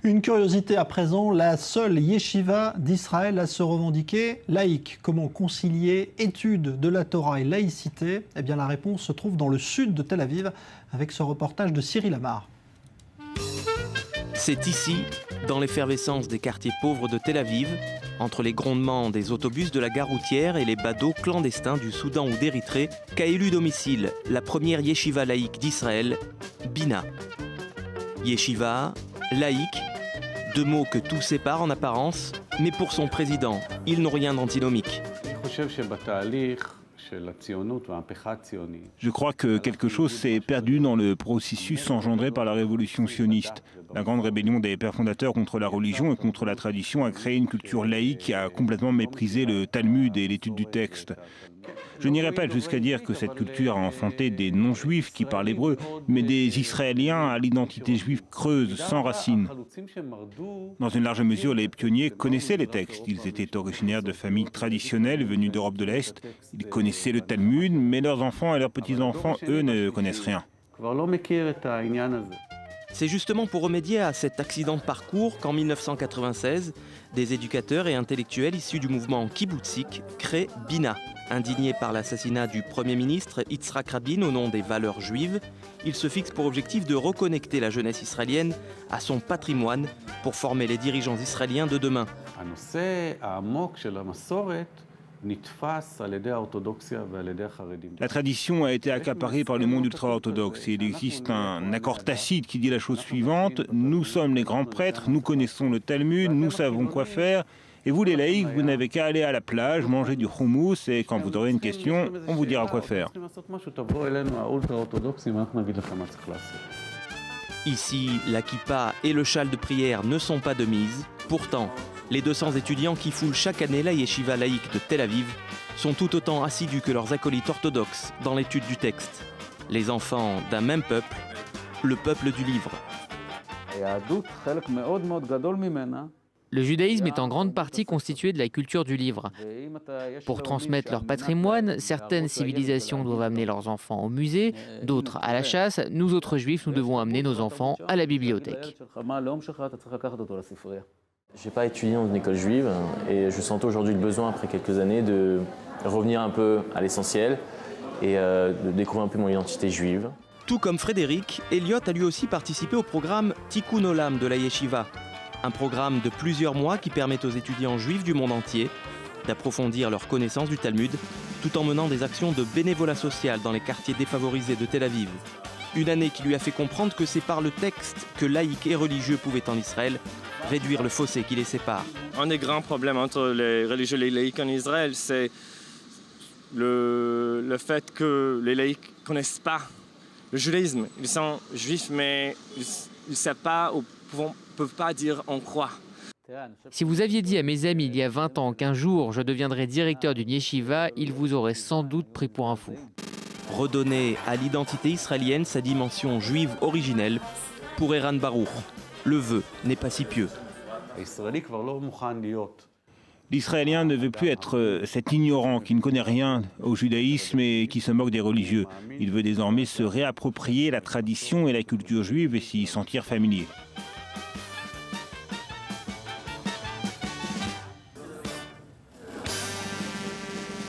Une curiosité à présent, la seule yeshiva d'Israël à se revendiquer laïque. Comment concilier étude de la Torah et laïcité? Eh bien la réponse se trouve dans le sud de Tel Aviv avec ce reportage de Cyril Amar. C'est ici, dans l'effervescence des quartiers pauvres de Tel Aviv, entre les grondements des autobus de la gare routière et les badauds clandestins du Soudan ou d'Érythrée, qu'a élu domicile la première yeshiva laïque d'Israël, Bina. Yeshiva, laïque, deux mots que tout sépare en apparence, mais pour son président, ils n'ont rien d'antinomique. Je crois que quelque chose s'est perdu dans le processus engendré par la révolution sioniste. La grande rébellion des pères fondateurs contre la religion et contre la tradition a créé une culture laïque qui a complètement méprisé le Talmud et l'étude du texte. Je n'irai pas jusqu'à dire que cette culture a enfanté des non-juifs qui parlent hébreu, mais des Israéliens à l'identité juive creuse, sans racines. Dans une large mesure, les pionniers connaissaient les textes. Ils étaient originaires de familles traditionnelles venues d'Europe de l'Est. Ils connaissaient le Talmud, mais leurs enfants et leurs petits-enfants, eux, ne connaissent rien. C'est justement pour remédier à cet accident de parcours qu'en 1996, des éducateurs et intellectuels issus du mouvement kibboutzik créent Bina. Indigné par l'assassinat du Premier ministre Yitzhak Rabin au nom des valeurs juives, il se fixe pour objectif de reconnecter la jeunesse israélienne à son patrimoine pour former les dirigeants israéliens de demain. La tradition a été accaparée par le monde ultra-orthodoxe et il existe un accord tacite qui dit la chose suivante: nous sommes les grands prêtres, nous connaissons le Talmud, nous savons quoi faire. Et vous les laïcs, vous n'avez qu'à aller à la plage, manger du houmous et quand vous aurez une question, on vous dira quoi faire. Ici, la kippa et le châle de prière ne sont pas de mise. Pourtant, les 200 étudiants qui foulent chaque année la yeshiva laïque de Tel Aviv sont tout autant assidus que leurs acolytes orthodoxes dans l'étude du texte. Les enfants d'un même peuple, le peuple du livre. Le judaïsme est en grande partie constitué de la culture du livre. Pour transmettre leur patrimoine, certaines civilisations doivent amener leurs enfants au musée, d'autres à la chasse. Nous autres juifs, nous devons amener nos enfants à la bibliothèque. Je n'ai pas étudié dans une école juive et je sens aujourd'hui le besoin, après quelques années, de revenir un peu à l'essentiel et de découvrir un peu mon identité juive. Tout comme Frédéric, Elliot a lui aussi participé au programme Tikkun Olam de la Yeshiva. Un programme de plusieurs mois qui permet aux étudiants juifs du monde entier d'approfondir leur connaissance du Talmud tout en menant des actions de bénévolat social dans les quartiers défavorisés de Tel Aviv. Une année qui lui a fait comprendre que c'est par le texte que laïcs et religieux pouvaient en Israël réduire le fossé qui les sépare. Un des grands problèmes entre les religieux et les laïcs en Israël, c'est le fait que les laïcs ne connaissent pas le judaïsme. Ils sont juifs, mais ils ne savent pas ou ne peuvent pas dire « on croit ». Si vous aviez dit à mes amis il y a 20 ans qu'un jour je deviendrais directeur d'une yeshiva, ils vous auraient sans doute pris pour un fou. Redonner à l'identité israélienne sa dimension juive originelle, pour Eran Baruch, le vœu n'est pas si pieux. L'Israélien ne veut plus être cet ignorant qui ne connaît rien au judaïsme et qui se moque des religieux. Il veut désormais se réapproprier la tradition et la culture juive et s'y sentir familier.